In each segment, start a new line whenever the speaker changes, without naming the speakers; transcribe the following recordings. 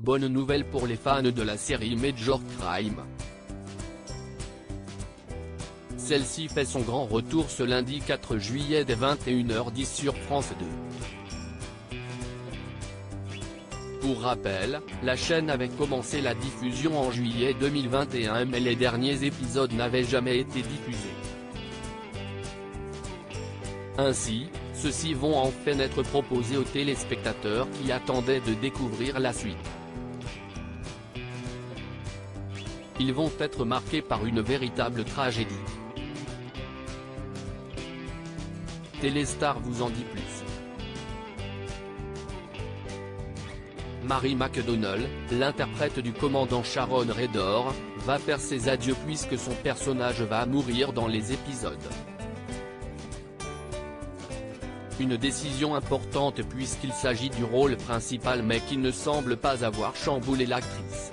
bonne nouvelle pour les fans de la série Major Crime. Celle-ci fait son grand retour ce lundi 4 juillet dès 21h10 sur France 2. Pour rappel, la chaîne avait commencé la diffusion en juillet 2021 mais les derniers épisodes n'avaient jamais été diffusés. Ainsi, ceux-ci vont enfin être proposés aux téléspectateurs qui attendaient de découvrir la suite. Ils vont être marqués par une véritable tragédie. Téléstar vous en dit plus. Mary McDonnell, l'interprète du commandant Sharon Raydor, va faire ses adieux puisque son personnage va mourir dans les épisodes. Une décision importante puisqu'il s'agit du rôle principal mais qui ne semble pas avoir chamboulé l'actrice.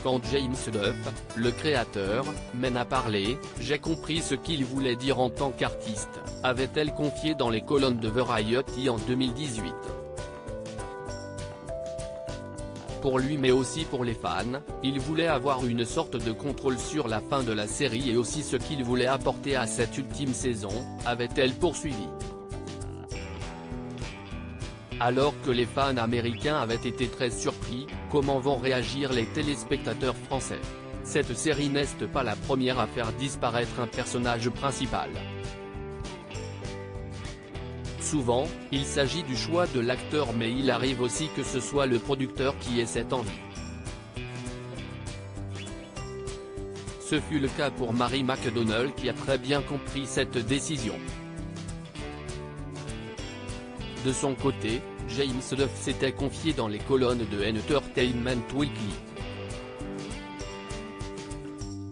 Quand James Duff, le créateur, mène à parler, j'ai compris ce qu'il voulait dire en tant qu'artiste, avait-elle confié dans les colonnes de Variety en 2018. Pour lui mais aussi pour les fans, il voulait avoir une sorte de contrôle sur la fin de la série et aussi ce qu'il voulait apporter à cette ultime saison, avait-elle poursuivi. Alors que les fans américains avaient été très surpris, comment vont réagir les téléspectateurs français? Cette série n'est pas la première à faire disparaître un personnage principal. Souvent, il s'agit du choix de l'acteur mais il arrive aussi que ce soit le producteur qui ait cette envie. Ce fut le cas pour Mary McDonnell qui a très bien compris cette décision. De son côté, James Duff s'était confié dans les colonnes de Entertainment Weekly.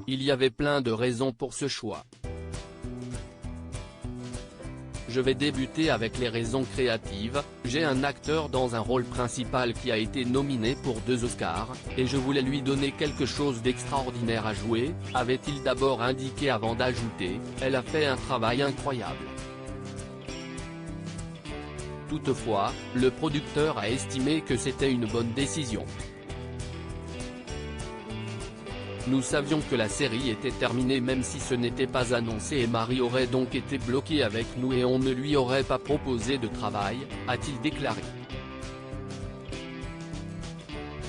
Il y avait plein de raisons pour ce choix. Je vais débuter avec les raisons créatives, j'ai un acteur dans un rôle principal qui a été nominé pour 2 Oscars, et je voulais lui donner quelque chose d'extraordinaire à jouer, avait-il d'abord indiqué avant d'ajouter, elle a fait un travail incroyable. Toutefois, le producteur a estimé que c'était une bonne décision. Nous savions que la série était terminée même si ce n'était pas annoncé et Mary aurait donc été bloquée avec nous et on ne lui aurait pas proposé de travail, a-t-il déclaré.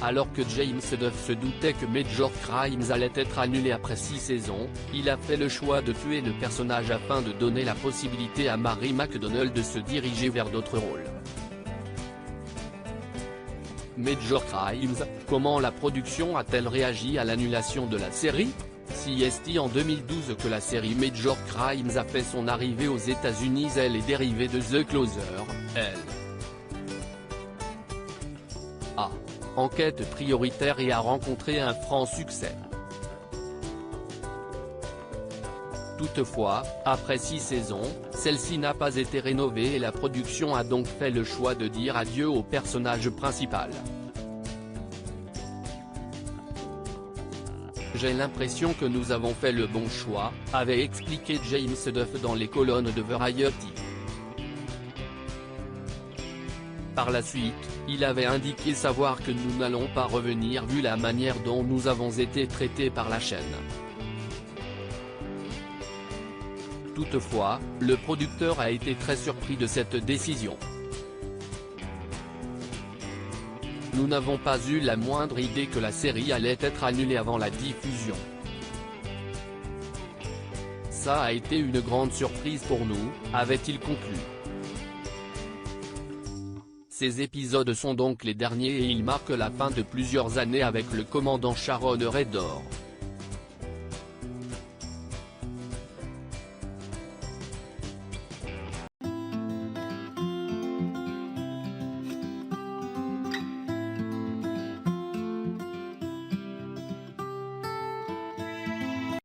Alors que James Duff se doutait que Major Crimes allait être annulé après 6 saisons, il a fait le choix de tuer le personnage afin de donner la possibilité à Mary McDonnell de se diriger vers d'autres rôles. Major Crimes, comment la production a-t-elle réagi à l'annulation de la série? C'est en 2012 que la série Major Crimes a fait son arrivée aux États-Unis. Elle est dérivée de The Closer, elle. Enquête prioritaire et a rencontré un franc succès. Toutefois, après 6 saisons, celle-ci n'a pas été rénovée et la production a donc fait le choix de dire adieu au personnage principal. J'ai l'impression que nous avons fait le bon choix, avait expliqué James Duff dans les colonnes de Variety. Par la suite, il avait indiqué savoir que nous n'allons pas revenir vu la manière dont nous avons été traités par la chaîne. Toutefois, le producteur a été très surpris de cette décision. Nous n'avons pas eu la moindre idée que la série allait être annulée avant la diffusion. Ça a été une grande surprise pour nous, avait-il conclu. Ces épisodes sont donc les derniers et ils marquent la fin de plusieurs années avec le commandant Sharon Raydor.